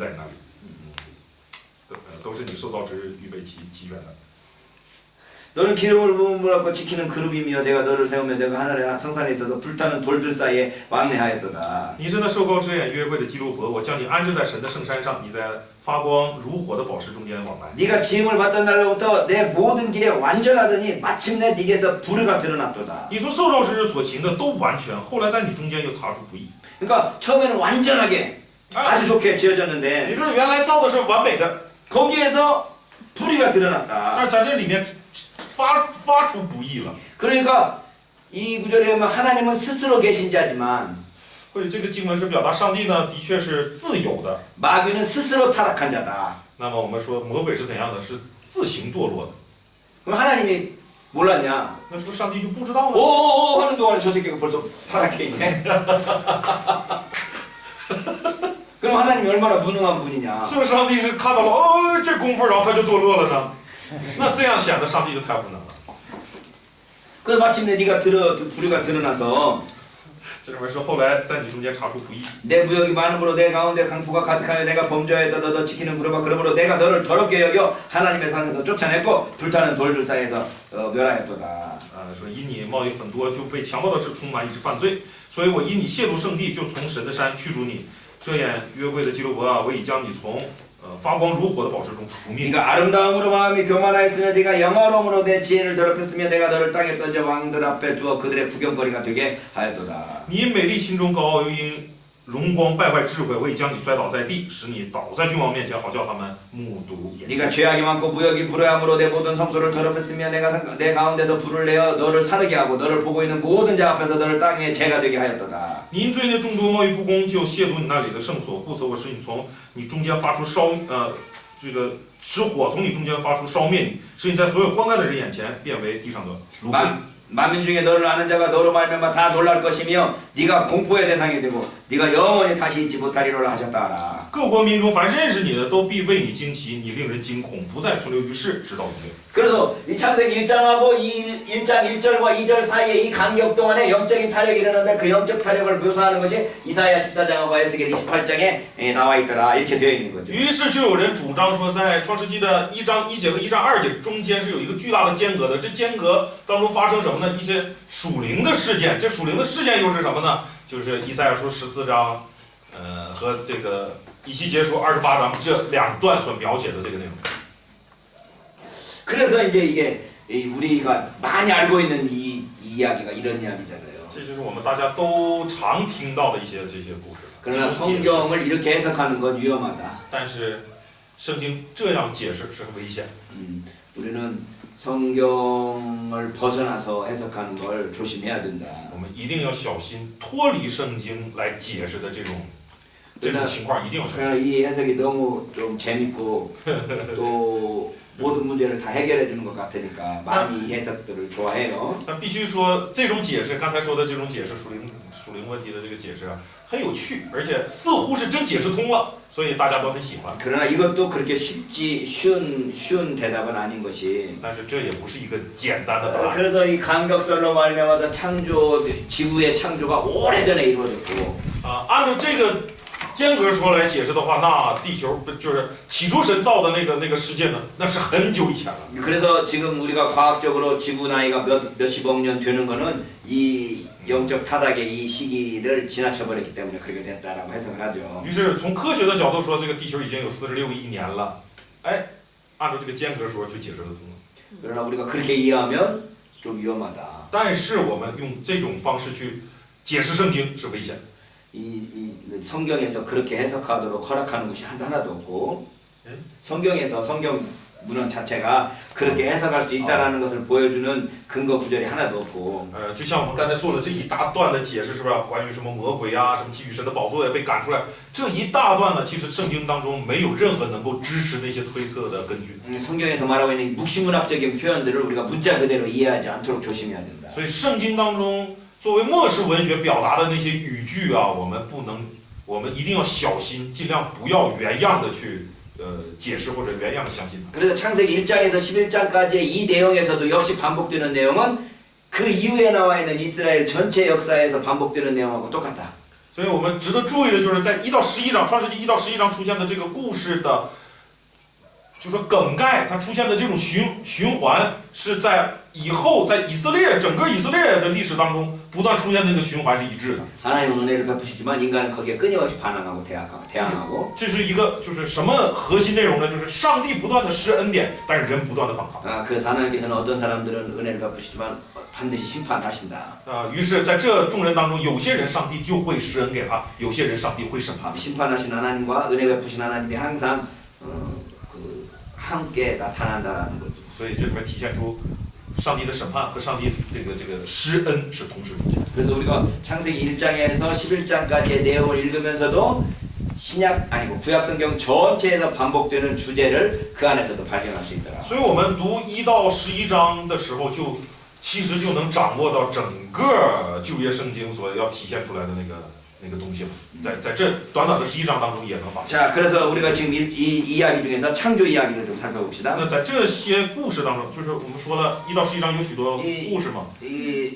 在那里，都是你受造之预备齐全的。 너는 기름을 부음을 받고 지키는 그룹이며 내가 너를 세우며 내가 하늘의 성산에 있어서 불타는 돌들 사이에 왕래하였도다. 你真的受膏遮掩约柜的基路伯，我将你安置在神的圣山上，你在发光如火的宝石中间往来。 네가 지음을 받던 날로부터 내 모든 길에 완전하더니 마침내 네게서 불의가 드러났도다. 你从受造之日所行的都完全，后来在你中间又查出不义。 그러니까 처음에는 완전하게 아주 좋게 지어졌는데 你说原来造的是完美的， 거기에서 불의가 但 드러났다. 是在这里面发出不义了。 그러니까 이 구절에 보면 하나님은 스스로 계신 자지만 或者这个经文是表达上帝呢，的确是自由的。 마귀는 스스로 타락한 자다. 那么我们说魔鬼是怎样的？是自行堕落的。 그럼 하나님이 몰랐냐? 那是不是上帝就不知道了？ 오오오 하는 동안에 저 새끼가 벌써 타락해 있네. 그럼 하나님이 얼마나 무능한 분이냐? 是不是上帝是看到了这功夫，然后他就堕落了呢？那这样显得上帝就太无能了。 그래서 마침내 네가 불의가 드러나서 这里面说后来在你中间查出不义。 내 무역이 많음으로 내 가운데 강포가 가득하여 내가 범죄하였다. 너도 지키는 그룹아 그러므로 내가 너를 더럽게 여겨 하나님의 산에서 쫓아냈고 불타는 돌들 사이에서 멸하였도다. 说因你贸易很多，就被强暴的事充满，以致犯罪。所以我因你亵渎圣地，就从神的山驱逐你。遮掩约柜的基路伯啊，我已将你从发光如火的宝石中除灭。 네가 아름다움으로 마음이 교만하였으며 네가 영화로움으로 내 지혜를 더럽혔으며 내가 너를 땅에 던져 왕들 앞에 두어 그들의 구경거리가 되게 하였도다. 你因美丽心中高傲，又因荣光败坏智慧，我已将你摔倒在地，使你倒在君王面前，好叫他们目睹眼前。 네가 죄악이 많고 무역이 불의함으로 내 모든 성소를 더럽혔으며 내가 내 가운데서 불을 내어 너를 사르게 하고 너를 보고 있는 모든 자 앞에서 너를 땅에 죄가 되게 하였도다. 你因罪孽众多，贸易不公，就亵渎你那里的圣所，故此我使你从你中间发出这个使火从你中间发出烧灭你，使你在所有观看的人眼前变为地上的炉灰。 만민 중에 너를 아는 자가 너로 말미암아 다 놀랄 것이며 네가 공포의 대상이 되고 네가 영원히 다시 잊지 못하리로라 하셨다 하라. 各国民中凡认识你的，都必为你惊奇，你令人惊恐，不再存留于世，直到永远。 그래서 이 창세기 1장하고 1장 1절과 2절 사이에 이 간격 동안에 영적인 타력이 일어나는데 그 영적 타력을 묘사하는 것이 이사야 14장하고 에스겔 28장에 나와 있더라. 이렇게 되어 있는 거죠. 于是就有人主张说，在创世纪的1章1节和1章2节中间是有一个巨大的间隔的，这间隔当中发生什么呢？一些属灵的事件，这属灵的事件又是什么呢？就是以赛亚书14章，和这个以西结书28章这2段所描写的这个内容。 그래서 이제 이게 우리가 많이 알고 있는 이 이야기가 이런 이야기잖아요. 这就是我们大家都常听到的这些故事。 그러나 성경을 이렇게 해석하는 건 위험하다. 但是圣经这样解释是很危险。 우리는 성경을 벗어나서 해석하는 걸 조심해야 된다. 我们一定要小心脱离圣经来解释的这种情况，一定要小心。 그러나 이 해석이 너무 좀 재밌고 또 모든 문제를 다 해결해 주는 것 같으니까 많이 이 해석들을 좋아해요. 但必须说，这种解释，刚才说的这种解释，属灵问题的这个解释啊，很有趣，而且似乎是真解释通了，所以大家都很喜欢。 그러나 이것도 그렇게 쉬운 대답은 아닌 것이. 但是这也不是一个简单的答案。 그래서 이 간격설로 말미암아 창조 지구의 창조가 오래전에 이루어졌고. 按照这个间隔说来解释的话，那地球就是起初神造的那个世界呢，那是很久以前了。 그래서 지금 우리가 과학적으로 지구 나이가 몇십억 년 되는 거는 이 영적 타락의 이 시기를 지나쳐 버렸기 때문에 그렇게 됐다라고 해석을 하죠. 于是从科学的角度说，这个地球已经有46亿年了，哎，按照这个间隔说就解释得通了。 그러나 우리가 그렇게 이해하면 좀 위험하다. 但是我们用这种方式去解释圣经是危险。 이 성경에서 그렇게 해석하도록 허락하는 것이 하나도 없고 성경에서 성경 문헌 자체가 그렇게 해석할 수 있다라는 것을 보여주는 근거 구절이 하나도 없고 就像我们刚才做了这一大段的解释，是不是？关于什么魔鬼啊，什么寄予神的宝座也被赶出来，这一大段呢，其实圣经当中没有任何能够支持那些推测的根据。 성경에서 말하고 있는 묵시문학적인 표현들을 우리가 문자 그대로 이해하지 않도록 조심해야 된다. 所以圣经当中作为末世文学表达的那些语句啊，我们一定要小心，尽量不要原样的去解释或者原样的相信。 그래서 창세기 1장에서 11장까지의 이 내용에서도 역시 반복되는 내용은 그 이후에 나와 있는 이스라엘 전체 역사에서 반복되는 내용하고 똑같다. 所以我们值得注意的就是在1到11章，创世纪1到11章出现的这个故事的，就说梗概，它出现的这种循环，是在以后在整个以色列的历史当中不断出现的一个循环是一致的。 하나님은 은혜를 베푸시지만 인간은 거기에 끊임없이 반항하고 대항하고. 这是一个就是什么核心内容呢？就是上帝不断的施恩典，但是人不断的反抗。 그래서 하나님께서는 어떤 사람들은 은혜를 베푸시지만 반드시 심판하신다. 于是在这众人当中，有些人上帝就会施恩给他，有些人上帝会审判。 심판하신 하나님과 은혜 베푸신 하나님이 항상 함께 나타난다는 거죠. 所以这里面体现出上帝的审判和上帝这个施恩是同时出现。 그래서 우리가 창세기 1장에서 11장까지의 내용을 읽으면서도 신약 아니고 구약 성경 전체에서 반복되는 주제를 그 안에서도 발견할 수 있더라. 所以我们读1到11章的时候，其实就能掌握到整个旧约圣经所要体现出来的那个东西了。在这短短的11章当中也能发现。 자, 그래서 우리가 지금 이 이야기 중에서 창조 이야기를 좀 살펴봅시다. 那在这些故事当中，就是我们说了1到11章有许多故事嘛，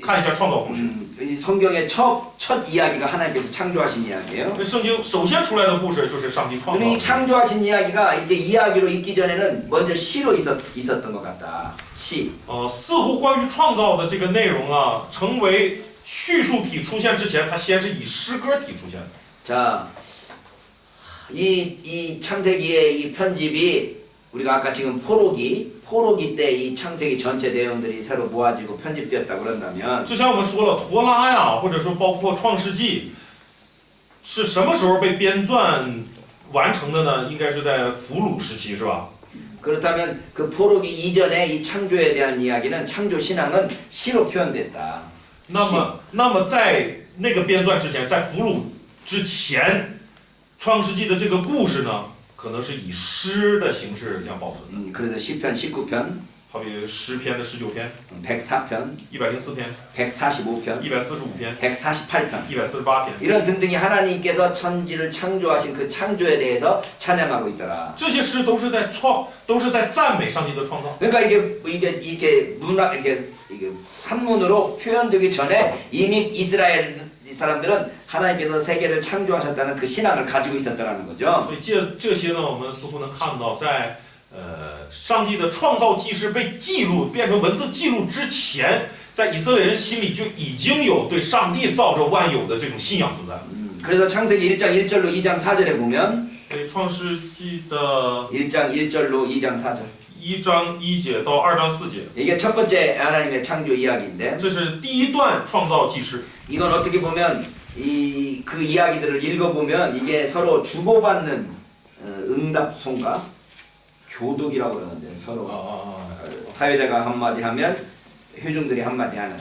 看一下创造故事。 이 성경의 첫 이야기가 하나님께서 창조하신 이야기예요. 那圣经首先出来的故事就是上帝创造。 이 창조하신 이야기가 이렇게 이야기로 있기 전에는 먼저 시로 있었던 것 같다. 시. 似乎关于创造的这个内容啊，成为叙述体出现之前，它先是以诗歌体出现的。 자, 이 창세기의 이 편집이 우리가 아까 지금 포로기 때 이 창세기 전체 내용들이 새로 모아지고 편집되었다고 그런다면 之前我们说了，陀拉呀，或者说包括创世纪，是什么时候被编纂完成的呢？应该是在俘虏时期，是吧？ 그렇다면 그 포로기 이전에 이 창조에 대한 이야기는 창조 신앙은 시로 표현됐다. 那么在那个编纂之前，在俘虏之前，创世纪的这个故事呢，可能是以诗的形式这样保存的。 그래서 시편 19편, 好比诗篇的19篇、 104편, 104篇、 145편, 145篇、 148편 148篇， 이런 등등이 하나님께서 천지를 창조하신 그 창조에 대해서 찬양하고 있더라. 这些诗都是在赞美上帝的创造。 그러니까 이게 문화 이게 산문으로 표현되기 전에 이미 이스라엘 사람들은 하나님께서 세계를 창조하셨다는 그 신앙을 가지고 있었다는 거죠. 所以这些呢，我们似乎能看到在上帝的创造纪事被记录变成文字记录之前，在以色列人心里就已经有对上帝造着万有的这种信仰存在。 그래서 창세기 1장 1절로 2장 4절에 보면 所以创世纪的 1장 1절로 2장 4절 1章1节到2章4节， 이게 첫 번째 하나님의 창조 이야기인데 这是第一段创造纪事。 이건 어떻게 보면 그 이야기들을 읽어보면 이게 서로 주고받는 응답송가 교독이라고 그러는데 서로 사회자가 한마디 하면 회중들이 한마디 하는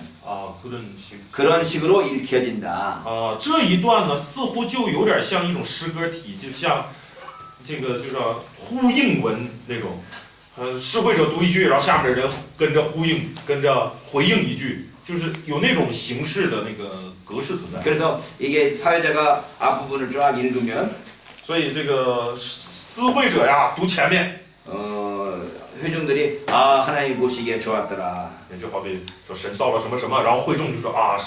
그런 식으로 읽혀진다. 这一段呢，似乎就有点像一种诗歌体，就像这个就是呼应文那种。诗会者读一句，然后下面的人跟着呼应，跟着回应一句，就是有那种形式的那个格式存在。 그래서 이게 사회자가 앞부분을 쫙 읽으면 所以这个诗会者呀，读前面， 회중들이 아 하나님 보시기에 좋았더라. 就好比说神造了什么什么，然后会众就说啊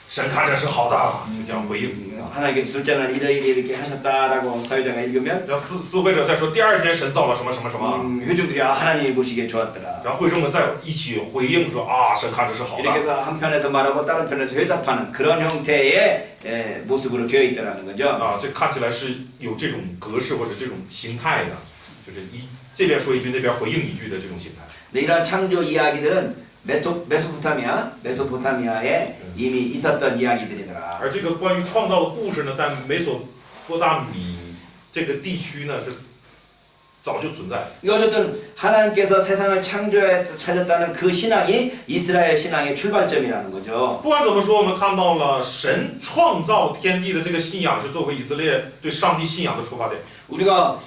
神看着是好的，就这样回应。 하나님께 둘째 날 이렇게 하셨다라고 사회자가 읽으면 然后司会者再说第二天神造了什么什么什么， 회중들이 아 하나님이 보시기에 좋았더라. 然后会众们再一起回应说啊神看着是好 이렇게 的。 해서 한 편에서 말하고 다른 편에서 회답하는 그런 형태의 모습으로 되어 있더라는 거죠. 这看起来是有这种格式或者这种形态的，就是这边说一句那边回应一句的这种形态。 근데 이런 창조 이야기들은 메소포타미아에 이미 있었던 이야기들이더라. 而这个关于创造的故事呢，在美索不达米这个地区呢是早就存在。 이거 어쨌든 하나님께서 세상을 창조하셨다는 그 신앙이 이스라엘 신앙의 출발점이라는 거죠. 不管怎么说，我们看到了神创造天地的这个信仰是作为以色列对上帝信仰的出发点。 우리가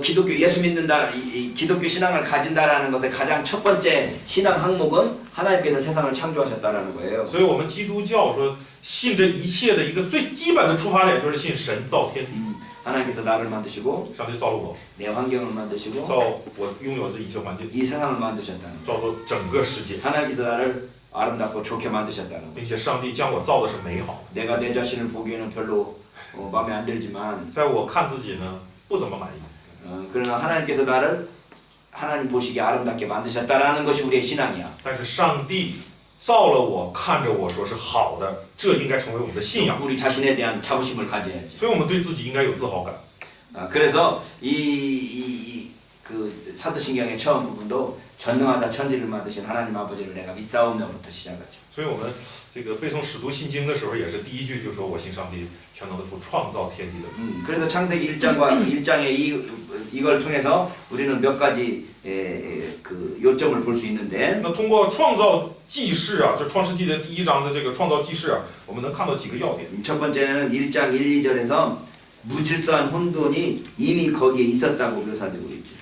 기독교 예수 믿는다, 기독교 신앙을 가진다라는 것의 가장 첫 번째 신앙 항목은 하나님께서 세상을 창조하셨다라는 거예요. 所以我们基督教说信这一切的一个最基本的出发点就是信神造天地。 하나님께서 나를 만드시고 上帝造了我， 내 환경을 만드시고 造我拥有这一切环境， 이 세상을 만드셨다는 造作整个世界， 하나님께서 나를 아름답고 좋게 만드셨다는 并且上帝将我造的是美好的。 내가 내 자신을 보기에는 별로 마음에 안 들지만 在我看自己呢不怎么满意。 그러나 하나님께서 나를 하나님 보시기에 아름답게 만드셨다라는 것이 우리의 신앙이야. 但是上帝造了我，看着我说是好的，这应该成为我们的信仰。 우리 자신에 대한 자부심을 가져야지. 所以我们对自己应该有自豪感。 그래서 그 사도신경의 처음 부분도 전능하사 천지를 만드신 하나님 아버지를 내가 믿사오며부터 시작하죠. 所以我们这个背诵使徒信经的时候，也是第一句就说我信上帝全能的父，创造天地的主。 그래서 창세기 1장의 이걸 통해서 우리는 몇 가지 그 요점을 볼 수 있는데 那通过创造记事啊，这创世纪的第一章的这个创造记事啊，我们能看到几个要点。 첫 번째는 1장 1, 2절에서 무질서한 혼돈이 이미 거기에 있었다고 묘사되고 있죠.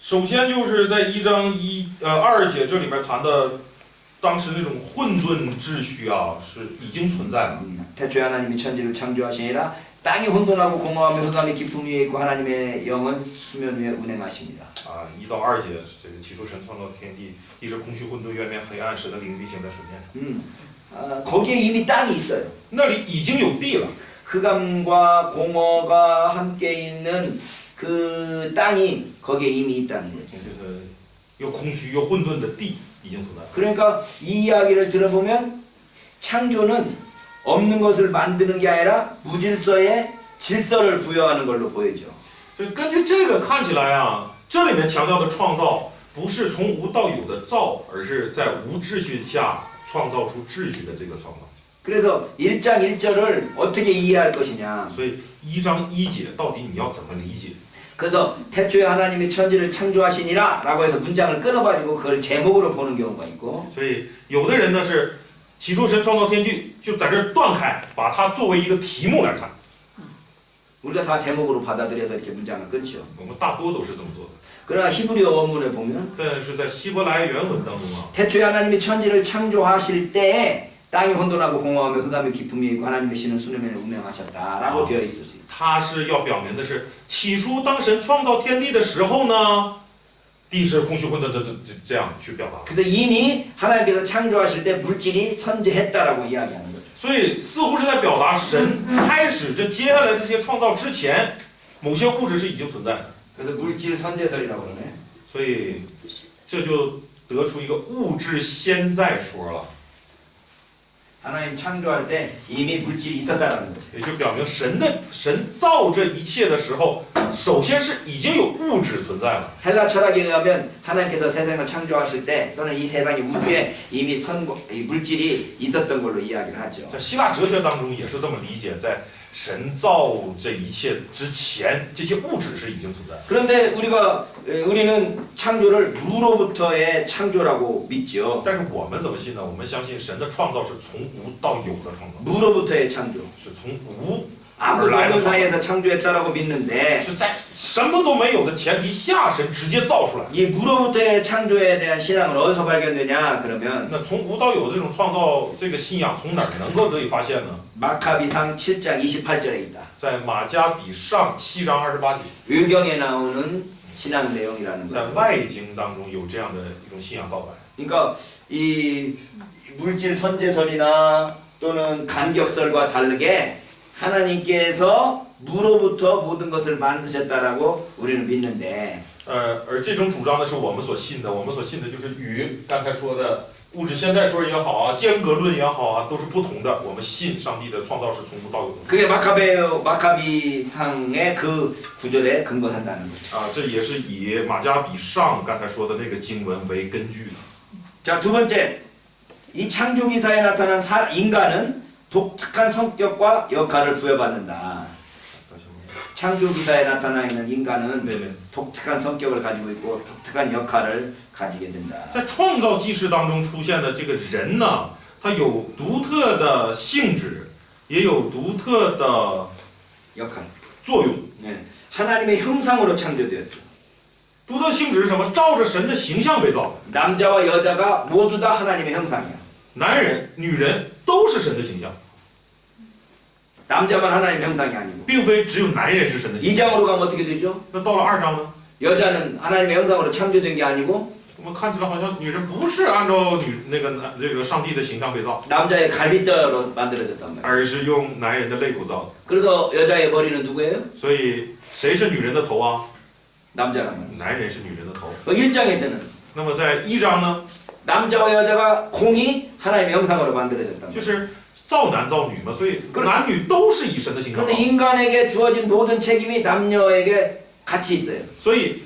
首先就是在1章2节这里面谈的，当时那种混沌秩序啊，是已经存在了。 태초에 하나님이 천지를 창조하시니라 땅이 혼돈하고 공허하며 흑암의 깊음 위에 있고 하나님의 영은 수면 위에 운행하시니라. 啊，1到2节，这个起初神创造天地，地是空虚混沌，渊面黑暗，神的灵运行在水面上。 거기에 이미 땅이 있어요. 那里已经有地了。 흑암과 공허가 함께 있는 그 땅이 거기에 이미 있다는 거죠. 就是又空虚又混沌的地已经存在了。 그러니까 이 이야기를 들어보면 창조는 없는 것을 만드는 게 아니라 무질서에 질서를 부여하는 걸로 보이죠. 所以根据这个看起来啊，这里面强调的创造不是从无到有的造，而是在无秩序下创造出秩序的这个创造。 그래서 1장 1절을 어떻게 이해할 것이냐. 所以1章1节到底你要怎么理解？ 그래서 태초에 하나님이 천지를 창조하시니라 라고 해서 문장을 끊어가지고 그걸 제목으로 보는 경우가 있고 所以有的人呢是起初神创造天地，就在这儿断开，把它作为一个题目来看。 우리가 다 제목으로 받아들여서 이렇게 문장을 끊죠. 我们大多都是这么做的。 그러나 히브리어 원문에 보면 但是在希伯来原文当中啊， 태초에 하나님이 천지를 창조하실 때에 땅이 혼돈하고 공허하며 흑암의 깊음이 있고 하나님의 신은 수면에 운행하셨다라고 되어 있었어요. 它是要表明的是，起初当神创造天地的时候呢，地是空虚混沌的，这样去表达。 그래서 이미 하나님께서 창조하실 때 물질이 선재했다라고 이야기하는 거죠. 所以似乎是在表达神开始这接下来这些创造之前，某些物质是已经存在的。 그래서 물질 선재설이라고 그러네. 所以这就得出一个物质先在说了， 하나님 창조할 때 이미 물질이 있었다라는 거죠. 也就表明神造这一切的时候，首先是已经有物质存在了。 헬라 철학에 의하면 하나님께서 세상을 창조하실 때 또는 이 세상의 우주에 이미 이 물질이 있었던 걸로 이야기를 하죠. 在希腊哲学当中也是这么理解，在神造这一切之前，这些物质是已经存在。 그런데 우리는 창조를 무로부터의 창조라고 믿죠. 但是我们怎么信呢？我们相信神的创造是从无到有的创造， 무로부터의 창조. 是从无 아무도 없는 사이에서 창조했다라고 믿는데 是在什么都没有的前提下，神直接造出来。 이 무로부터의 창조에 대한 신앙은 어디서 발견되냐 그러면 那从无到有的这种创造，这个信仰从哪儿能够得以发现呢？ 마카비상 7장 28절에 있다. 在马加比上7章28节， 의경에 나오는 신앙 내용이라는 在 거죠. 外经当中有这样的一种信仰告白。 그러니까 이 물질 선재설이나 또는 간격설과 다르게 하나님께서 무로부터 모든 것을 만드셨다라고 우리는 믿는데 而这种主张呢是我们所信的，我们所信的就是与刚才说的物质现在说也好啊，间隔论也好啊，都是不同的。我们信上帝的创造是从无到有的。 그게 마카비상의 그 구절에 근거한다는 거죠. 啊，这也是以马加比上刚才说的那个经文为根据的。 자, 두 번째, 이 창조기사에 나타난 인간은 독특한 성격과 역할을 부여받는다. 창조기사에 나타나 있는 인간은 네네. 독특한 성격을 가지고 있고 독특한 역할을 가지게 된다. 在创造纪事当中出现的这个人呢，他有独特的性质，也有独特的 역할. 作用。 네. 하나님의 형상으로 창조되었죠. 独特性质是什么？照着神的形象被造的。 남자와 여자가 모두 다 하나님의 형상이야. 男人、女人都是神的形象， 남자만 하나님의 형상이 아니고. 并非只有男人是神的形象。 2장으로 가면 어떻게 되죠? 那到了2章呢？ 여자는 하나님의 형상으로 창조된 게 아니고 我们看起来好像女人不是按照这个上帝的形象被造， 남자의 갈비뼈로 만들어졌단 말이에요. 而是用男人的肋骨造 그래서 여자의 머리는 누구예요? 的。所以谁是女人的头啊？ 남자란 말이에요. 男人是女人的头。 1장에서는 那么在1章呢， 남자와 여자가 공이 하나님의 형상으로 만들어졌단 就 말이에요. 是造男造女嘛，所以男女都是以神的形象 그래서 造。 인간에게 주어진 모든 책임이 남녀에게 같이 있어요. 所以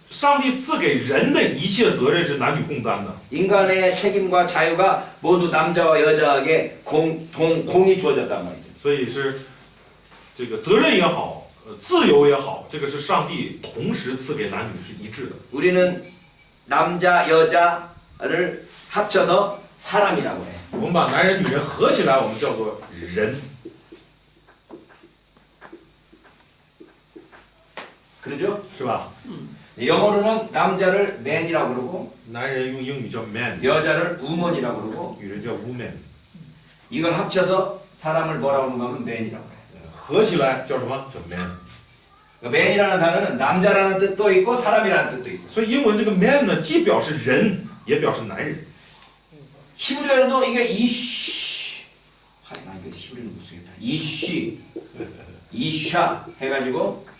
上帝赐给人的一切责任是男女共担的。 인간의 책임과 자유가 모두 남자와 여자에게 공이 주어졌단 말이죠. 所以是这个责任也好，自由也好，这个是上帝同时赐给男女是一致的。 우리는 남자 여자를 합쳐서 사람이라고 해요. 我们把男人女人合起来，我们叫做人。 그러죠? 是吧？ 영어로는 남자를 man이라고 그러고 男人用英语叫 man， 여자를 woman이라고 그러고 女人叫 woman， 이걸 합쳐서 사람을 뭐라고 하는가 하면 man이라고 해요. 合起来叫什么？叫 man。 man이라는 단어는 남자라는 뜻도 있고 사람이라는 뜻도 있어요. 所以英文这个 man 呢，既表示人，也表示男人。 히브리어도 이게 이쉬, 나 이거 히브리어는 못 쓰겠다. 이샤 해가지고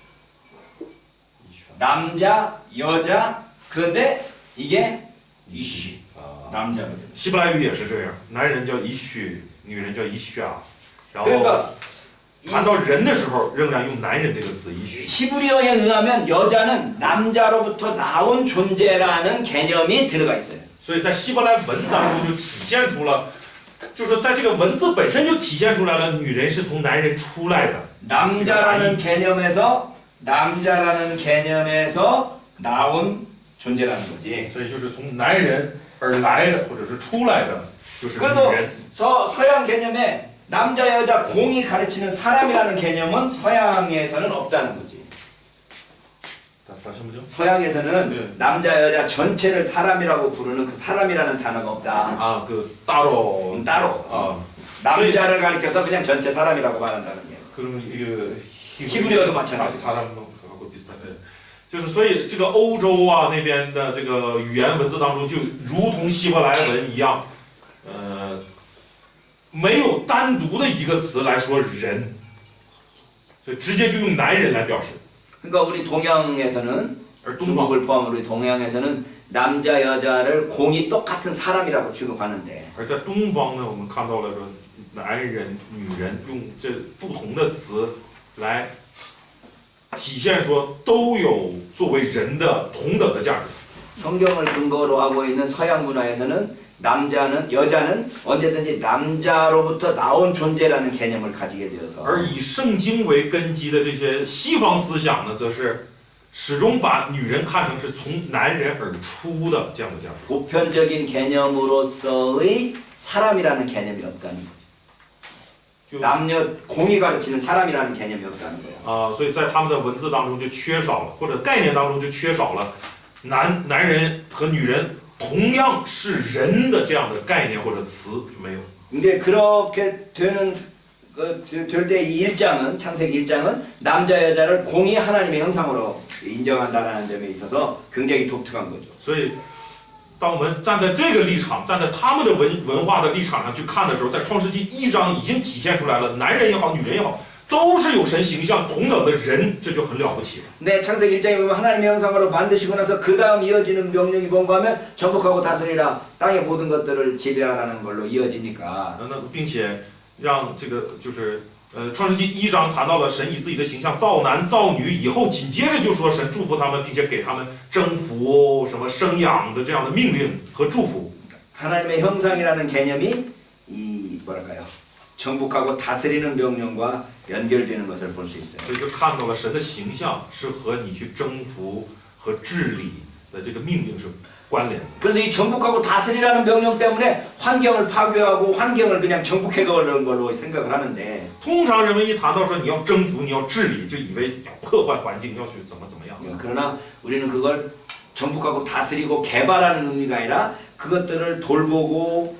남자, 여자, 그런데 이게 이쉬, 남자거든. 希伯来语也是这样，男人叫一许，女人叫一夏，然后 그러니까 谈到人的时候，仍然用男人这个词一许。 히브리어에 의하면 여자는 남자로부터 나온 존재라는 개념이 들어가 있어요. 所以在希伯来文当中就体现出了，就是说在这个文字本身就体现出来了，女人是从男人出来的。 남자라는 개념에서 나온 존재라는 거지. 所以就是从男人而来的，或者是出来的，就是女 그래서 人。 서양 개념에 남자 여자 공이 가르치는 사람이라는 개념은 서양에서는 없다는 거지. 大什么叫？ 서양에서는 네. 남자 여자 전체를 사람이라고 부르는 그 사람이라는 단어가 없다. 啊，그 따로 따로 啊， 남자를 가리켜서 그냥 전체 사람이라고 말한다는 게. 그럼 이거 히브리어도 마찬가지. 사람하고 비슷한. 就是所以这个欧洲啊那边的这个语言文字当中，就如同希伯来文一样，没有单独的一个词来说人，所以直接就用男人来表示。 그러니까 우리 동양에서는 而东方 중국을 포함한 우리 동양에서는 남자 여자를 공이 똑같은 사람이라고 취급하는데 而在东方呢，我们看到了说男人、女人用这不同的词来体现说都有作为人的同等的价值。 성경을 근거로 하고 있는 서양 문화에서는 여자는 언제든지 남자로부터 나온 존재라는 개념을 가지게 되어서 而以圣经为根基的这些西方思想呢，则是始终把女人看成是从男人而出的这样的价值。 보편적인 개념으로서의 사람이라는 개념이 없다는 거죠. 就 남녀 공이 가르치는 사람이라는 개념이 없다는 거예요. 所以在他们的文字当中就缺少了，或者概念当中就缺少了男人和女人同样是人的这样的概念或者词就没有。 근데 그렇게 될 때 이 1장은 창세기 1장은 남자 여자를 공이 하나님의 형상으로 인정한다는 점에 있어서 굉장히 독특한 거죠. 所以，当我们站在这个立场，站在他们的文化的立场上去看的时候，在创世纪1章已经体现出来了，男人也好，女人也好，都是有神形象同等的人，这就很了不起了。 네, 창세기 1장에 보면 하나님의 형상으로 만드시고 나서 그 다음 이어지는 명령이 뭔가 하면 정복하고 다스리라 땅의 모든 것들을 지배하라는 걸로 이어지니까 并且让这个就是创世纪1章谈到了神以自己的形象造男造女，以后紧接着就说神祝福他们，并且给他们征服什么生养的这样的命令和祝福。 하나님의 형상이라는 개념이 이 뭐랄까요? 정복하고 다스리는 명령과 연결되는 것을 볼 수 있어요. 所以就看到了神的形象是和你去征服和治理的这个命令是关联的。 그래서 이 정복하고 다스리라는 명령 때문에 환경을 파괴하고 환경을 그냥 정복해가려는 걸로 생각을 하는데 通常人们一谈到说你要征服、你要治理，就以为要破坏环境，要去怎么样。 그러나 우리는 그걸 정복하고 다스리고 개발하는 의미가 아니라 그것들을 돌보고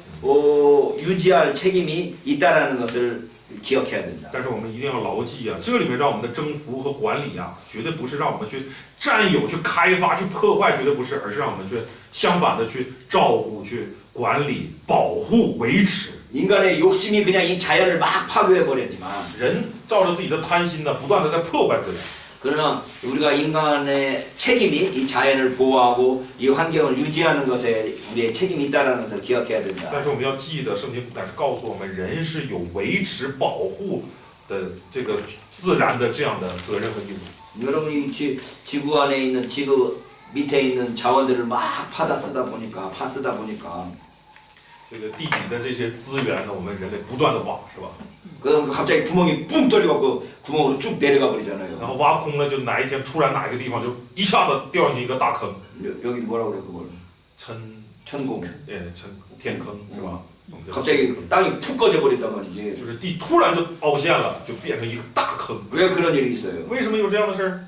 유지할 책임이 있다라는 것을 기억해야 된다. 但是我们一定要牢记啊，这里面让我们的征服和管理啊，绝对不是让我们去占有、去开发、去破坏，绝对不是，而是让我们去相反的去照顾、去管理、保护、维持。 인간의 욕심이 그냥 이 자연을 막 파괴해 버렸지만 人照着自己的贪心呢，不断的在破坏自然。 그러나 우리가 인간의 책임이 이 자연을 보호하고 이 환경을 유지하는 것에 우리의 책임이 있다는 것을 기억해야 된다. 但是我们要记得，圣经乃是告诉我们，人是有维持、保护的这个自然的这样的责任和义务。 여러분이 지구 안에 있는 지구 밑에 있는 자원들을 막 파다 쓰다 보니까 파쓰다 보니까 这个地底的这些资源呢，我们人类不断的挖，是吧？ 그러면 갑자기 구멍이 뿡 뚫려갖고 구멍으로 쭉 내려가 然 버리잖아요. 后挖空了，就哪一天突然哪一个地方就一下子掉进一个大坑， 여기 뭐라 그래 그걸 천 천공. 天坑是吧？ 갑자기 땅이 푹 꺼져 버린단 말이지. 就是地突然就凹陷了，就变成一个大坑。 왜 그런 일이 있어요? 为什么有这样的事儿？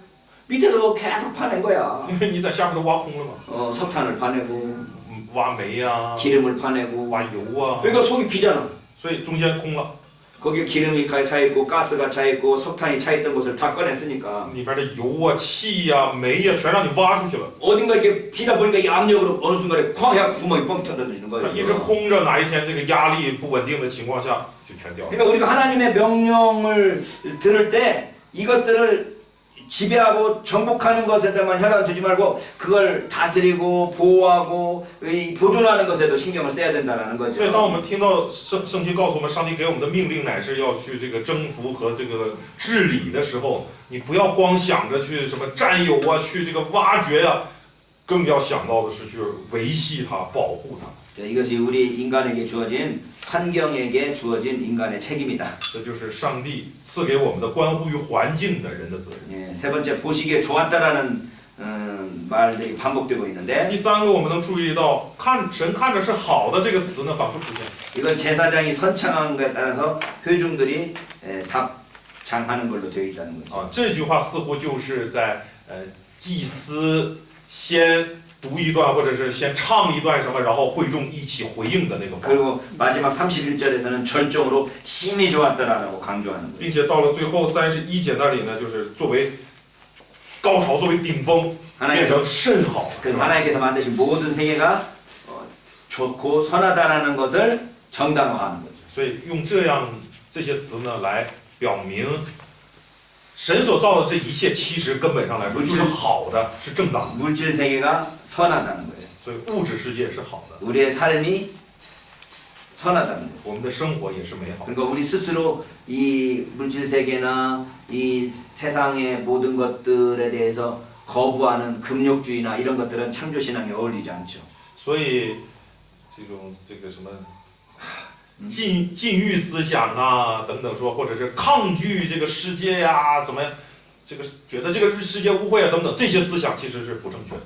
밑에서 계속 파낸 거야. 因为你在下面都挖空了嘛， 석탄을 파내고 挖煤呀、 기름을 파내고 挖油啊， 그러니까 속이 비잖아. 所以中间空了， 거기에 기름이 차 있고 가스가 차 있고 석탄이 차 있던 것을 다 꺼냈으니까 里边的油啊、气呀、煤呀，全让你挖出去了。 어딘가 이렇게 비다 보니까 이 압력으로 어느 순간에 쾅 해갖고 구멍이 뻥 터져지는 它一直 거예요. 空着，哪一天这个压力不稳定的情况下，就全掉了。 그러니까 우리가 하나님의 명령을 들을 때 이것들을 지배하고 정복하는 것에다만 혈안 두지 말고 그걸 다스리고 보호하고 보존하는 것에도 신경을 써야 된다는 所以，当我 거죠. 们听到圣经告诉我们，上帝给我们的命令乃是要去这个征服和这个治理的时候，你不要光想着去什么占有啊，去这个挖掘呀、更要想到的是去维系它、保护它。 이것이 우리 인간에게 주어진 환경에게 주어진 인간의 책임이다. 这就是上帝赐给我们的关乎于环境的人的责任。 예, 세 번째 보시기에 좋았다라는 말들이 반복되고 있는데 第三个，我们能注意到，神看着是好的这个词呢，反复出现。 이건 제사장이 선창한 것에 따라서 회중들이 답장하는 걸로 되어 있다는 거죠. 啊，这句话似乎就是在祭司先读一段，或者是先唱一段什么，然后会众一起回应的那个话。 그리고 마지막 31절에서는 절정으로 심히 좋았다라고 강조하는 거예요. 并且到了最后31节那里呢，就是作为高潮，作为顶峰，变成甚好。 그래서 하나님께서 만드신 모든 세계가 좋고 선하다라는 것을 정당화하는 거죠. 所以用这些词呢，来表明神所造的这一切，其实根本上来说就是好的，是正当的。 물질 세계가 선하다는 거예요. 所以物质世界是好的， 우리의 삶이 선하다는 거예요. 我们的生活也是美好的。 그러니까 우리 스스로 이 물질 세계나 이 세상의 모든 것들에 대해서 거부하는 금욕주의나 이런 것들은 창조 신앙에 어울리지 않죠. 所以这个什么禁欲思想啊等等说，或者是抗拒这个世界呀、怎么样，这个觉得这个世界污秽啊等等，这些思想其实是不正确的。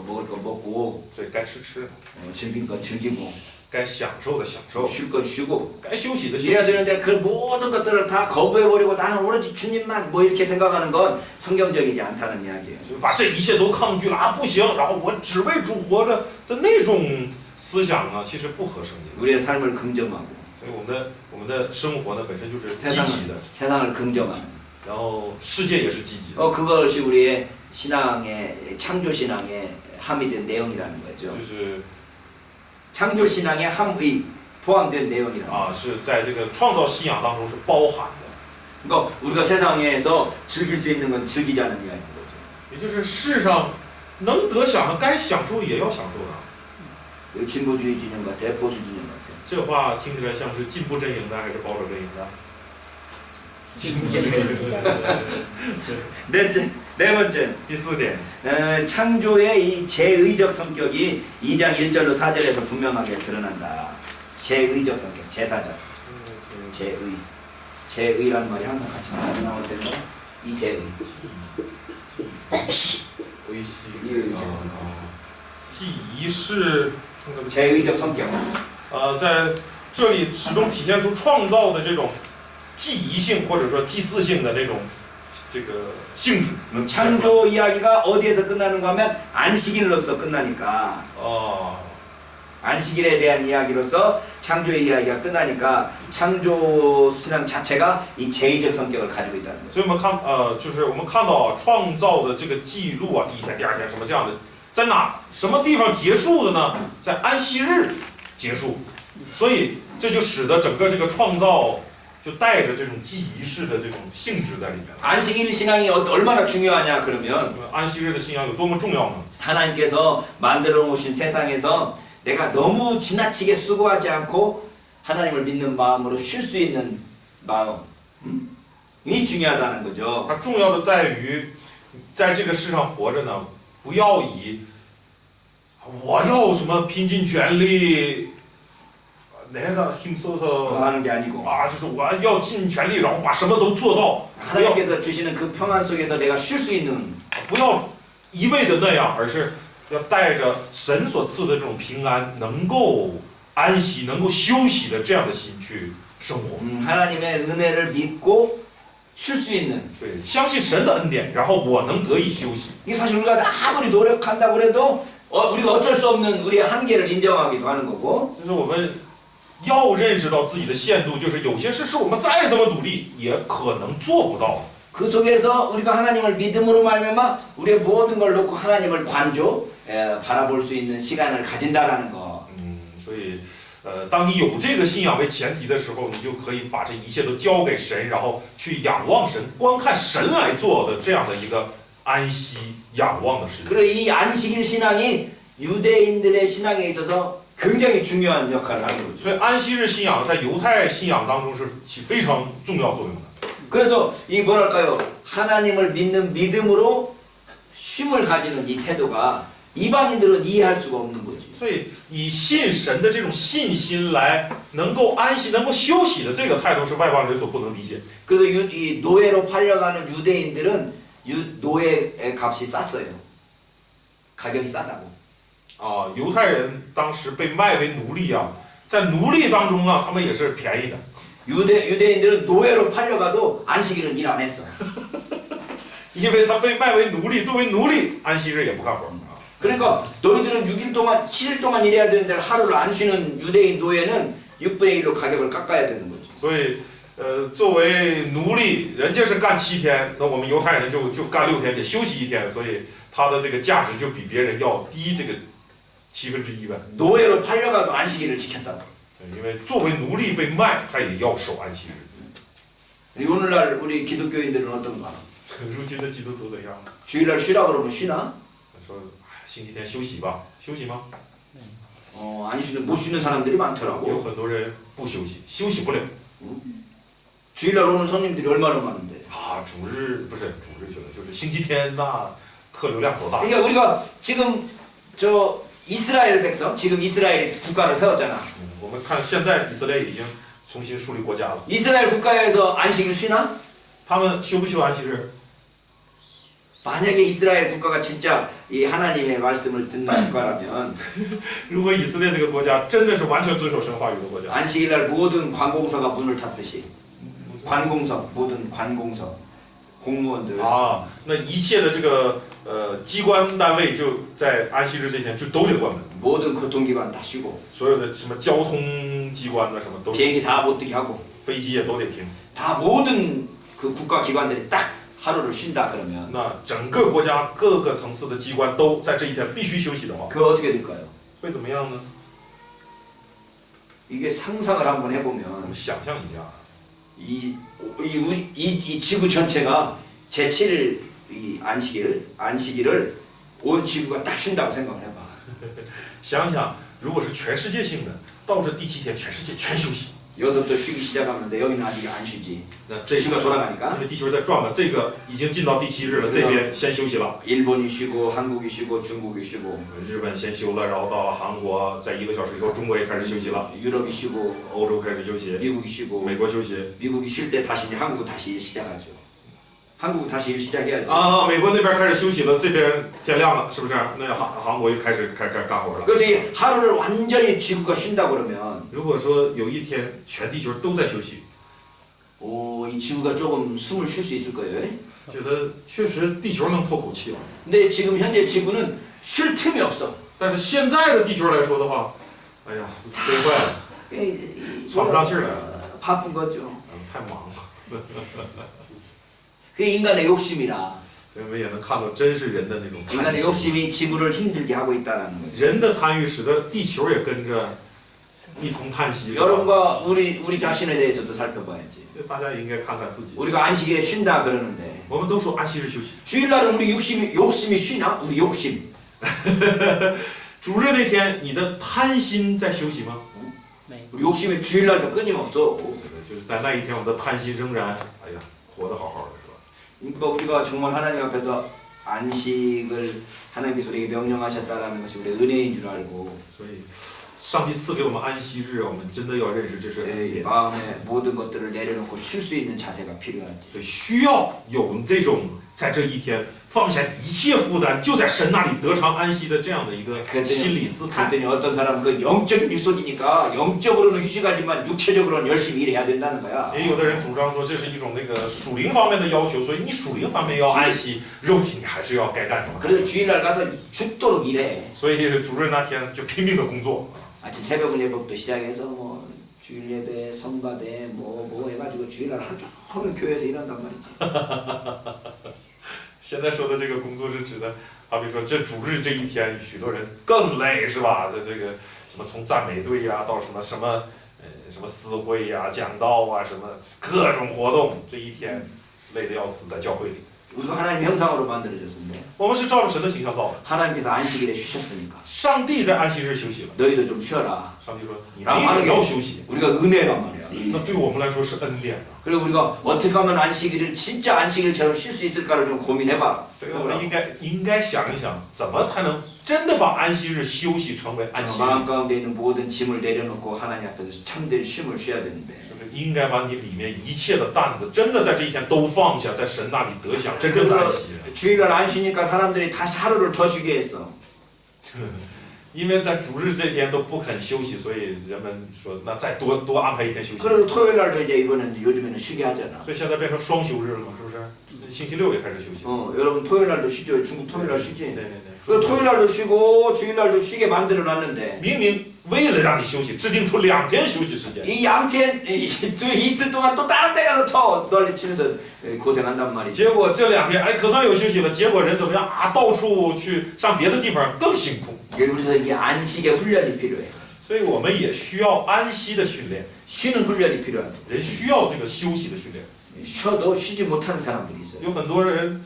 먹을 거 먹고 所以该吃吃， 즐길 거 즐기고 该享受的享受， 쉴 거 쉬고 该休息的休 이래야 息。 되는데 그 모든 것들을 다 거부해버리고 나는 오로지 주님만 뭐 이렇게 생각하는 건 성경적이지 않다는 이야기예요. 就把这一切都抗拒了啊，不行，然后我只为主活着的那种思想啊，其实不合圣经。 우리의 삶을 긍정하고 所以我们的生活呢本身就是积极的， 세상을 긍정하는 然后世界也是积极的， 그것이 우리의 신앙의 창조 신앙의 함이 된 내용이라는 거죠. 就是 창조 신앙의 함의 포함된 내용이라는 거죠. 啊是在这个创造信仰当中是包含的。 그러니까 우리가 세상에서 즐길 수 있는 건 즐기자는 이야기인 거죠. 也就是世上能得享的，该享受也要享受的。 진보주의 진영 같아, 보수 진영 같아. 这话听起来像是进步阵营的还是保守阵营的？ 진보 진영. 네 번째. 第四点， 창조의 이 제의적 성격이 2장 1절로 4절에서 분명하게 드러난다. 제의적 성격, 제사적. 제의라는 말이 항상 같이 나올 때는 이 제의. 维系의제 记忆是 제의적 성격. 在这里始终体现出创造的这种记忆性或者说祭祀性的那种这个性质。 창조 이야기가 어디에서 끝나는가 하면 안식일로서 끝나니까 안식일에 대한 이야기로서 창조의 이야기가 끝나니까 창조 신앙 자체가 이 제의적 성격을 가지고 있다는 거죠. 所以我们看就是我们看到创造的这个记录啊，第一天、第二天什么这样的，在什么地方结束的呢？在安息日结束，所以这就使得整个这个创造就带着这种记忆式的这种性质在里面。 안식일 신앙이 얼마나 중요하냐 그러면 安息日的信仰有多么重要呢？ 하나님께서 만들어 놓으신 세상에서 내가 너무 지나치게 수고하지 않고 하나님을 믿는 마음으로 쉴 수 있는 마음이 중요하다는 거죠. 它重要的在于，在这个世上活着呢，不要以我要什么拼尽全力，내가 힘써서 하는 게 아니고 就是我要尽全力，然后把什么都做到， 하나님께서 주시는 그 평안 속에서 내가 쉴 수 있는 不要一味的那样，而是要带着神所赐的这种平安，能够安息、能够休息的这样的心去生活。 하나님의 은혜를 믿고 쉴 수 있는 对，相信神的恩典，然后我能得以休息。 이게 사실 우리가 아무리 노력한다고 해도 우리가 어쩔 수 없는 우리의 한계를 인정하기도 하는 거고 就是我们要认识到自己的限度，就是有些事是我们再怎么努力也可能做不到。 그 속에서 우리가 하나님을 믿음으로 말미암아 우리의 모든 걸 놓고 하나님을 바라볼 수 있는 시간을 가진다라는 거. 所以当你有这个信仰为前提的时候，你就可以把这一切都交给神，然后去仰望神，观看神来做的这样的一个安息仰望的事情。 그리고 이 안식일 신앙이 유대인들의 신앙에 있어서 굉장히 중요한 역할을 하는 거죠. 所以安息日信仰在犹太信仰当中是起非常重要作用的。 그래서 이 뭐랄까요? 하나님을 믿는 믿음으로 쉼을 가지는 이 태도가 이방인들은 이해할 수가 없는 거지. 所以以信神的这种信心来能够安息、能够休息的这个态度，是外邦人所不能理解。 그래서 이 노예로 팔려가는 유대인들은 노예의 값이 쌌어요. 가격이 싸다고. 犹太人当时被卖为奴隶啊，在奴隶当中啊，他们也是便宜的。 유대인들은 노예로 팔려가도 안식일은 일 안 했어. 因为他被卖为奴隶，作为奴隶，安息日也不干活。 그러니까 너희들은 6일 동안 7일 동안 일해야 되는데 하루를 안 쉬는 유대인 노예는 6분의 1로 가격을 깎아야 되는 거지. 所以，作为奴隶，人家是干7天，那我们犹太人就干6天，得休息1天，所以他的这个价值就比别人要低这个1/7呗。 노예로 팔려가도 안식일을 지켰다고. 因为作为奴隶被卖，他也要守安息日。 오늘날 우리 기독교인들은 어떤가? 如今的基督徒怎样？ 주일날 쉬라 그러면 쉬나? 说星期天休息吧，休息吗？ 안 쉬는 못 쉬는 사람들이 有 많더라고. 很多人不休息，休息不了。 주일날 오는 손님들이 얼마나 많은데. 主日不是主日去了，就是星期天那客流量多大？ 그러니까 우리가 지금 저 이스라엘 백성, 지금 이스라엘 국가를 세웠잖아. 我们看现在以色列已经重新树立国家了， 이스라엘 국가에서 안식일 쉬나? 他们休不休安息日？ 만약에 이스라엘 국가가 진짜 이 하나님의 말씀을 듣는 국가라면 如果以色列这个国家真的是完全遵守神话语的国家， 안식일날 모든 관공서가 문을 닫듯이 관공서 모든 관공서 공무원들 那一切的这个机关单位就在安息日这天就都得关门， 모든 교통기관 다 쉬고 所有的什么交通机关啊什么都， 비행기 다 못 뜨게 하고 飞机也都得停。 다 모든 그 국가 기관들이 딱 하루를 쉰다 그러면 那整个国家各个层次的机关都在这一天必须休息的话， 그거 어떻게 될까요? 会怎么样呢？ 이게 상상을 한번 我们 해보면 想象一下， 이 지구 전체가 제7일 이 안식일을 온 지구가 딱 쉰다고 생각을 해봐. 想想如果是全世界性的，到这第7天全世界全休息， 여기서부터 쉬기 시작하는데 여기는 아직 안 쉬지. 那这 지구가 个 돌아가니까 因为地球在转嘛，这个已经进到第7日了，这边先休息了。 일본이 쉬고 한국이 쉬고 중국이 쉬고 日本先休了，然后到了韩国，在1个小时以后，中国也开始休息了， 유럽이 쉬고 欧洲开始休息， 미국이 쉬고 美国休息。 미국이 쉴 때 다시 이제 한국은 다시 일 시작하죠. 한국은 다시 일 시작해야죠. 美国那边开始休息了，这边天亮了，是不是？那韩国又开始干活了。 그런데 하루를 완전히 지구가 쉰다 그러면 如果说有一天全地球都在休息， 이 지구가 조금 숨을 쉴 수 있을 거예요. 觉得确实地球能透口气了。 근데 지금 현재 지구는 쉴 틈이 없어. 但是现在的地球来说的话，哎呀，累坏了，喘不上气儿来了。 바쁜 거죠. 太忙了。 그게 인간의 욕심이라. 所以我们也能看到，真是人的那种贪 인간의 心。 욕심이 지구를 힘들게 하고 있다는 거죠. 人的贪欲使得地球也跟着一同叹息。是吧 여러분과 우리 자신에 대해서도 살펴봐야지. 所以大家也应该看看自己。 우리가 안식일에 쉰다 그러는데 我们都说安息日休息， 주일날은 우리 욕심이 쉬나? 우리 욕심. 主日那天你的贪心在休息吗？ 우리 욕심이 주일날도 끊임없어. 就是在那一天，我们的贪心仍然，哎呀，活得好好的，是吧？ 그러니까 우리가 정말 하나님 앞에서 안식을 하나님께서 우리에게 명령하셨다라는 것이 우리의 은혜인 줄 알고 所以，上帝赐给我们安息日，我们真的要认识这是恩 예, 典， 마음의 모든 것들을 내려놓고 쉴 수 있는 자세가 필요하지. 所以需要有这种在这一天放下一切负担，就在神那里得偿安息的这样的一个心理姿态。 그랬더니 어떤 사람은 그 영적인 유속이니까 영적으로는 휴식하지만 육체적으로는 열심히 일해야 된다는 거야. 也有的人主张说这是一种那个属灵方面的要求，所以你属灵方面要安息，肉体你还是要该干什么。 그래서 주일날 가서 죽도록 일해. 所以主日那天就拼命的工作。 아침 새벽 예배부터 시작해서 뭐 주일 예배, 성가대 뭐 해가지고 주일날 하루 종일 교회에서 일한단 말이지. 现在说的这个工作是指的，好比说这主日这一天，许多人更累，是吧？这个什么从赞美队呀、到什么什么私会呀、讲道啊，什么各种活动，这一天累得要死，在教会里。 우리가 하나님 형상으로 만들어졌는데 我们是照着神的形象造的， 하나님께서 안식일에 쉬셨으니까 上帝在安息日休息了。 너희도 좀 쉬어라. 上帝说你们也要休息， 우리가 은혜란 말이야. 那对我们来说是恩典的。 그리고 우리가 어떻게 하면 안식일을 진짜 안식일처럼 쉴 수 있을까를 좀 고민해봐. 所以我们应该想一想，怎么才能真的把安息日休息成为安息日？ 마음 가운데 있는 모든 짐을 내려놓고 하나님 앞에서 참된 쉼을 쉬어야 되는데 是不是应该把你里面一切的担子，真的在这一天都放下，在神那里得享真正的安息？ 주일날 안 쉬니까 사람들이 다시 하루를 더 쉬게 했어. 因为在主日这天都不肯休息，所以人们说那再多安排一天休息。 그래도 토요일날도 이제 이번엔 요즘에는 쉬게 하잖아. 所以现在变成双休日了嘛，是不是？星期六也开始休息。 여러분 토요일날도 쉬죠. 중국 토요일날 쉬지. 对对对。 그 토요일날도 쉬고 주일날도 쉬게 만들어놨는데 明明为了让你休息，制定出2天休息时间。 이 양天이틀 동안 또 다른 데 가서 더 난리치면서 고생한단 말이지. 结果这2天，哎，可算有休息了。结果人怎么样啊？到处去上别的地方更辛苦。 그래서 이 안식의 훈련이 필요해. 所以我们也需要安息的训练， 쉬는 훈련이 필요하다. 人需要这个休息的训练。 쉬어도 쉬지 못하는 사람들이 있어요. 有很多人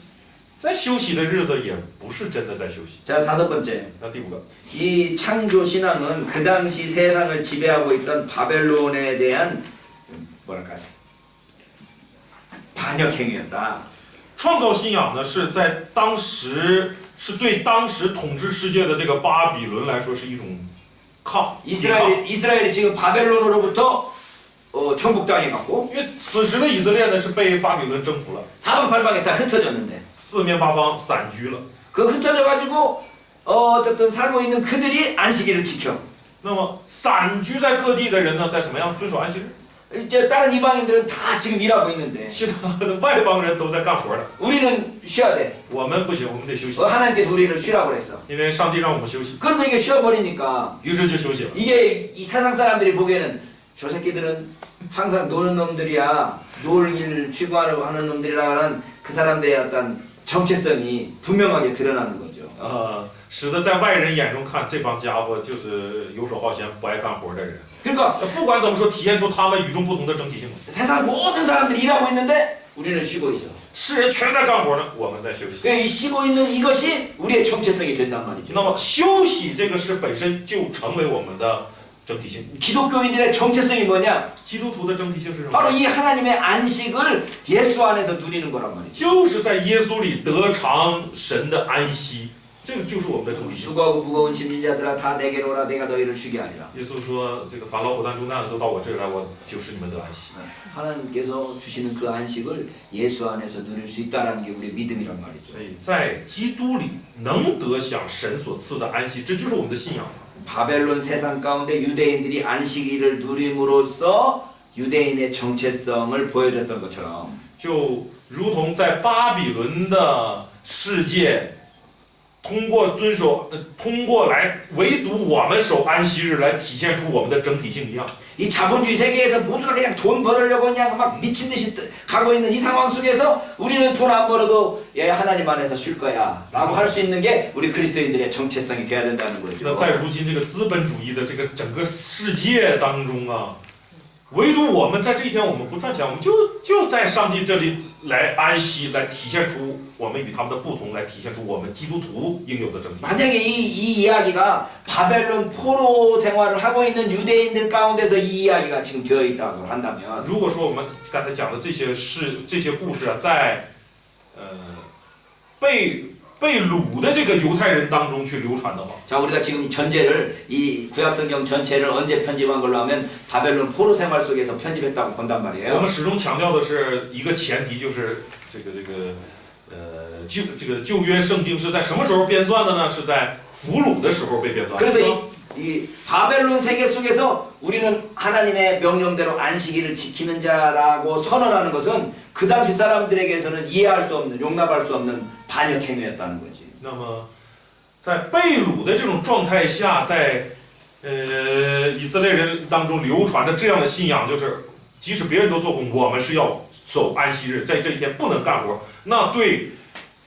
在休息的日子也不是真的在休息。 자, 5번째. 那第5个， 이 창조 신앙은 그 당시 세상을 지배하고 있던 바벨론에 대한 뭐랄까 반역 행위였다. 创造信仰呢是在当时是对当时统治世界的这个巴比伦来说是一种抵抗。 이스라엘이 지금 바벨론으로부터 정복당해갖고 因为此时的以色列呢是被巴比伦征服了， 사방팔방에 다 흩어졌는데 四面八方散居了。 그 흩어져가지고 어쨌든 살고 있는 그들이 안식일을 지켜. 那么散居在各地的人呢，在什么样遵守安息日？ 이제 다른 이방인들은 다 지금 일하고 있는데 其他的外邦人都在干活的， 우리는 쉬어야 돼. 我们不行，我们得休息， 하나님께서 우리를 쉬라고 그랬어. 因为上帝让我们休息， 그리고 이게 쉬어버리니까 于是就休息了。 이게 이 세상 사람들이 보기에는 저 새끼들은 항상 노는 놈들이야. 놀 일 취구하려고 하는 놈들이라는 그 사람들의 어떤 정체성이 분명하게 드러나는 거죠. 使得在外人眼中看，这帮家伙就是游手好闲、不爱干活的人。 그러니까 不管怎么说，体现出他们与众不同的整体性。 세상 모든 사람들이 일하고 있는데 우리는 쉬고 있어. 世人全在干活呢，我们在休息。 이 쉬고 있는 이것이 우리의 정체성이 된단 말이죠. 那么休息这个事本身就成为我们的整体性。 기독교인들의 정체성이 뭐냐? 基督徒的整体性是什么？ 바로 이 하나님의 안식을 예수 안에서 누리는 거란 말이죠. 就是在耶稣里得偿神的安息，这个就是我们的整体性。 수고하고 무거운 짐진 자들아 다 내게로 오라 내가 너희를 쉬게 하리라. 耶稣说：“这个凡劳苦担重担的都到我这里来，我就使你们得安息。” 하나님께서 주시는 그 안식을 예수 안에서 누릴 수 있다라는 게 우리의 믿음이란 말이죠. 所以在基督里能得享神所赐的安息，这就是我们的信仰。 바벨론 세상 가운데 유대인들이 안식일을 누림으로써 유대인의 정체성을 보여줬던 것처럼 就如同在巴比伦的世界通过来唯独我们守安息日来体现出我们的整体性一样。 이 자본주의 세계에서 모두가 그냥 돈 벌으려고 그냥 막 미친 듯이 가고 있는 이 상황 속에서 우리는 돈 안 벌어도 예 하나님 안에서 쉴 거야라고 할 수 있는 게 우리 그리스도인들의 정체성이 돼야 된다는 那 거죠. 在如今这个资本主义的这个整个世界当中啊，唯独我们在这一天我们不赚钱，我们就在上帝这里来安息，来体现出我们与他们的不同，来体现出我们基督徒应有的整体。 만약에 이 이야기가 바벨론 포로 생활을 하고 있는 유대인들 가운데서 이 이야기가 지금 되어 있다고 한다면 如果说我们刚才讲的这些故事啊，在被掳的这个犹太人当中去流传的话， 자 우리가 지금 전제를 이 구약성경 전체를 언제 편집한 걸로 하면 바벨론 포로 생활 속에서 편집했다고 본단 我 말이에요. 们始终强调的是一个前提，就是旧约圣经是在什么时候编纂的呢？是在俘虏的时候被编纂的。 그래서 이 바벨론 세계 속에서 우리는 하나님의 명령대로 안식일을 지키는 자라고 선언하는 것은 그 당시 사람들에게서는 이해할 수 없는 용납할 수 없는 반역 행위였다는 거지. 那么，在被掳的这种状态下，在以色列人当中流传着这样的信仰，就是即使别人都做工，我们是要守安息日，在这一天不能干活。那对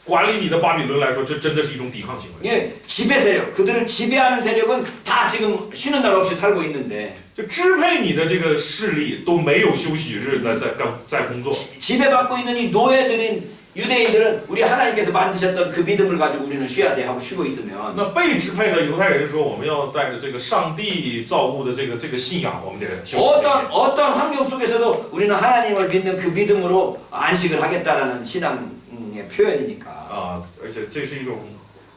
管理你的巴比伦来说，这真的是一种抵抗行为。 예, 지배 세력, 그들을 지배하는 세력은 다 지금 쉬는 날 없이 살고 있는데 就支配你的这个势力都没有休息日在工作。 지배받고 있는 이 노예들인 유대인들은 우리 하나님께서 만드셨던 그 믿음을 가지고 우리는 쉬어야 돼 하고 쉬고 있으면 那被支配的犹太人说，我们要带着这个上帝造物的这个信仰，我们得休息。 어떤 환경 속에서도 우리는 하나님을 믿는 그 믿음으로 안식을 하겠다라는 신앙의 표현이니까 啊，而且这是一种，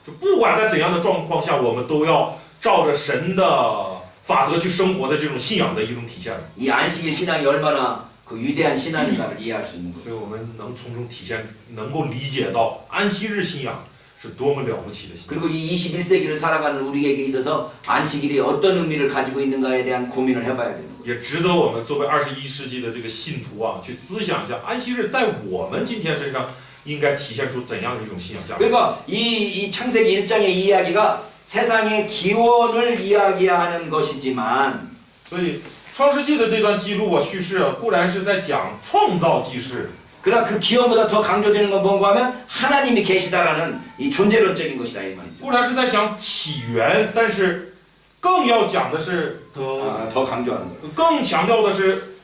就不管在怎样的状况下，我们都要照着神的法则去生活的这种信仰的一种体现。 이 안식일 신앙이 얼마나 그 위대한 신앙인가를 이해할 수 있는 所以我们能从中体现，能够理解到安息日信仰是多么了不起的信仰。 그리고 이 21세기를 살아가는 우리에게 있어서 안식일이 어떤 의미를 가지고 있는가에 대한 고민을 해봐야 되는 거예요. 也值得我们作为21世纪的这个信徒啊，去思想一下，安息日在我们今天身上应该体现出怎样的一种信仰价值。 그러니까 이 창세기 1장의 이야기가 세상의 기원을 이야기하는 것이지만 所以创世纪的这段记录啊，叙事啊，固然是在讲创造纪事。 그러나 그 기원보다 더 강조되는 건 뭔가 하면 하나님이 계시다라는 이 존재론적인 것이다 이 말이죠. 固然是在讲起源，但是更要讲的是더 강조하는 거. 更强调的是，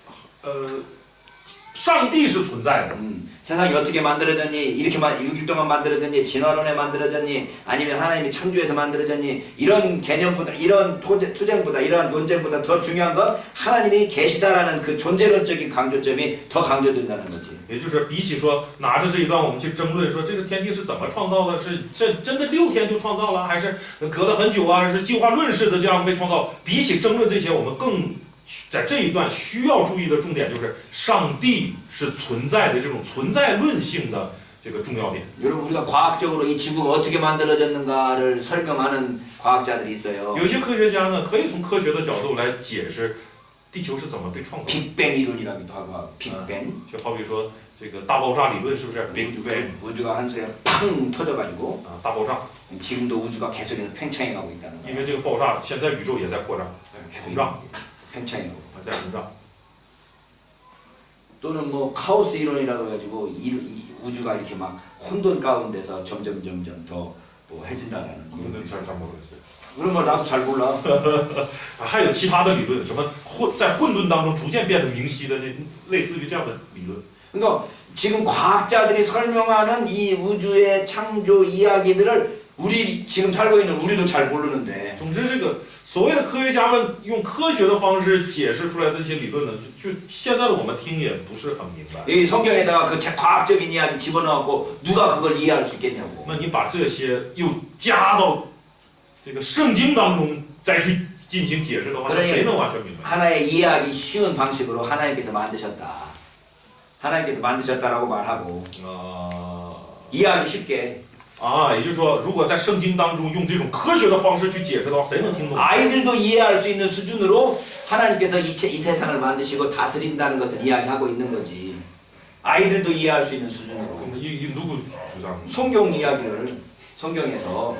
上帝是存在的。 세상이 어떻게 만들어졌니? 이렇게 6일 동안 만들어졌니? 진화론에 만들어졌니? 아니면 하나님이 창조해서 만들어졌니? 이런 개념보다, 이런 투쟁보다, 이러한 논쟁보다 더 중요한 건 하나님이 계시다라는 그 존재론적인 강조점이 더 강조된다는 거지. 也就是比起说拿着这一段我们去争论说这个天地是怎么创造的，是真的6天就创造了，还是隔了很久啊，还是进化论式的这样被创造？比起争论这些，我们更在这一段需要注意的重点就是上帝是存在的这种存在论性的这个重要点。 여러분 우리가 과학적으로 이 지구가 어떻게 만들어졌는가를 설명하는 과학자들이 있어요. 有些科学家呢，可以从科学的角度来解释地球是怎么被创造的。 빅뱅 이론이라기도 하고 빅뱅. 就好比说这个大爆炸理论是不是 ？Big Bang 우주가 한 순간에 팡 터져가지고 啊，大爆炸， 지금도 우주가 계속해서 팽창해가고 있다는 因 거야. 为这个爆炸，现在宇宙也在扩张， 계속 膨胀 팽창해가고. 啊，在膨胀。 또는 뭐 카오스 이론이라고 해가지고 이 우주가 이렇게 막 혼돈 가운데서 점점 더 뭐 해진다라는. 可能잘 모르겠어요. 그런 걸 나도 잘 몰라. 还有其他的理论，什么在混沌当中逐渐变得明晰的类似于这样的理论。 그러니까 지금 과학자들이 설명하는 이 우주의 창조 이야기들을 우리 지금 살고 있는 우리도 잘 모르는데. 总之，这个所谓的科学家们用科学的方式解释出来的这些理论呢，就现在的我们听也不是很明白。 이 성경에다가 그 과학적인 이야기 집어넣고 누가 그걸 이해할 수 있겠냐고. 那你把这些又加到这个圣经当中再去进行解释的话，那谁能完全明白？ 하나의 이해하기 쉬운 방식으로 하나님께서 만드셨다. 하나님께서 만드셨다라고 말하고 이해하기 쉽게. 啊，也就是说，如果在圣经当中用这种科学的方式去解释的话，谁能听懂？ 아이들도 이해할 수 있는 수준으로 하나님께서 이 세상을 만드시고 다스린다는 것을 이야기하고 있는 거지. 아이들도 이해할 수 있는 수준으로. 누구 주장? 성경 이야기를 성경에서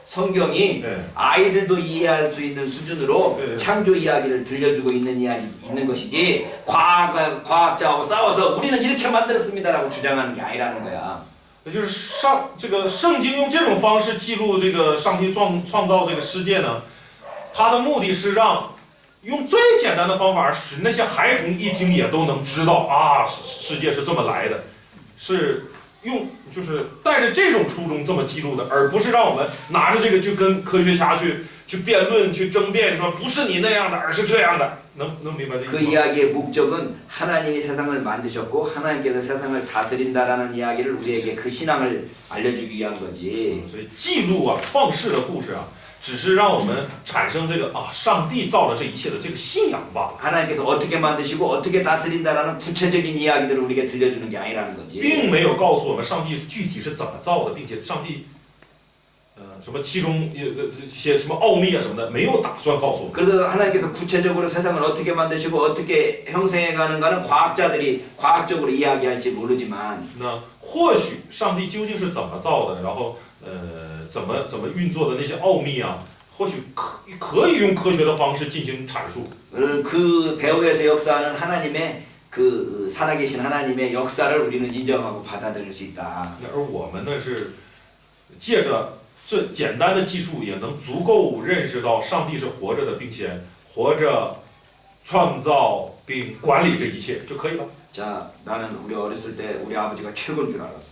성경이 네. 아이들도 이해할 수 있는 수준으로 네. 창조 이야기를 들려주고 있는 것이지 과학자하고 싸워서 우리는 이렇게 만들었습니다라고 주장하는 게 아니라는 거야. 也就是这个圣经用这种方式记录这个上帝创造这个世界呢，它的目的是让用最简单的方法，使那些孩童一听也都能知道啊，世界是这么来的，是用就是带着这种初衷这么记录的，而不是让我们拿着这个去跟科学家去辩论、去争辩，说不是你那样的，而是这样的。能明白这意思 그 吗？ 이야기의 목적은 하나님이 세상을 만드셨고 하나님께서 세상을 다스린다라는 이야기를 우리에게 그 신앙을 알려주기 위한 거지. 所以记录啊，创世的故事啊，只是让我们产生这个啊，上帝造了这一切的这个信仰罢了， 하나님께서 어떻게 만드시고 어떻게 다스린다라는 구체적인 이야기들을 우리에게 들려주는 게 아니라는 거지. 并没有告诉我们上帝具体是怎么造的，并且上帝什么其中些什么奥秘啊什么的，没有打算告诉我们。 그래서 하나님께서 구체적으로 세상을 어떻게 만드시고 어떻게 형성해 가는가는 과학자들이 과학적으로 이야기할지 모르지만 那或许上帝究竟是怎么造的，然后怎么运作的那些奥秘啊，或许可以用科学的方式进行阐述。 그 배후에서 역사하는 하나님의 그 살아계신 하나님의 역사를 우리는 인정하고 받아들일 수 있다. 而我们呢是借着这简单的技术，也能足够认识到上帝是活着的，并且活着创造并管理这一切就可以了。 자, 나는 우리 어렸을 때 우리 아버지가 최고인 줄 알았어.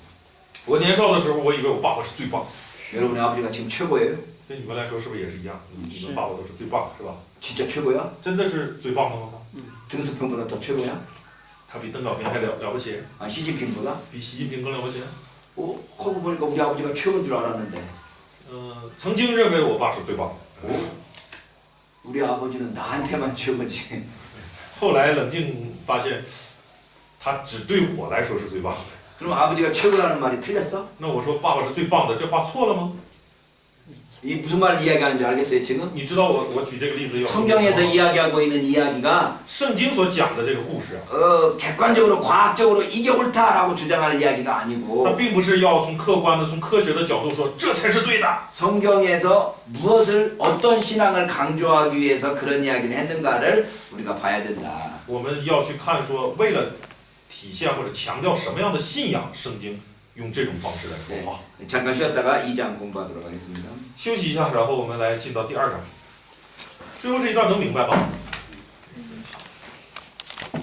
我年少的时候，我以为我爸爸是最棒。 여러분의 아버지가 지금 최고예요? 对你们来说是不是也是一样？你们爸爸都是最棒的，是吧？ 진짜 최고야? 真的是最棒的吗？ 등수평보다 더 최고야? 他比邓小平还了不起， 아, 시진핑보다? 比习近平更了不起。 하고 보니까 우리 아버지가 최고인 줄 알았는데 曾经认为我爸是最棒的， 우리 아버지는 나한테만 최고지. 后来冷静发现，他只对我来说是最棒的。 그럼 아버지가 최고라는 말이 틀렸어? 那我说爸爸是最棒的，这话错了吗？ 이 무슨 말을 이야기하는지 알겠어요 지금? 你知道我举这个例子有什么意 성경에서 思吗？ 이야기하고 있는 이야기가 圣经所讲的这个故事啊， 객관적으로 과학적으로 이게 옳다라고 주장할 이야기가 它 아니고 并不是要从客观的、从科学的角度说这才是对的。 성경에서 무엇을 어떤 신앙을 강조하기 위해서 그런 이야기를 했는가를 우리가 봐야 된다. 我们要去看说，为了体现或者强调什么样的信仰，圣经用这种方式来说话。 잠깐 쉬었다가 2장 공부하도록 하겠습니다. 休息一下，然后我们来进到第2章。最后这一段能明白吧？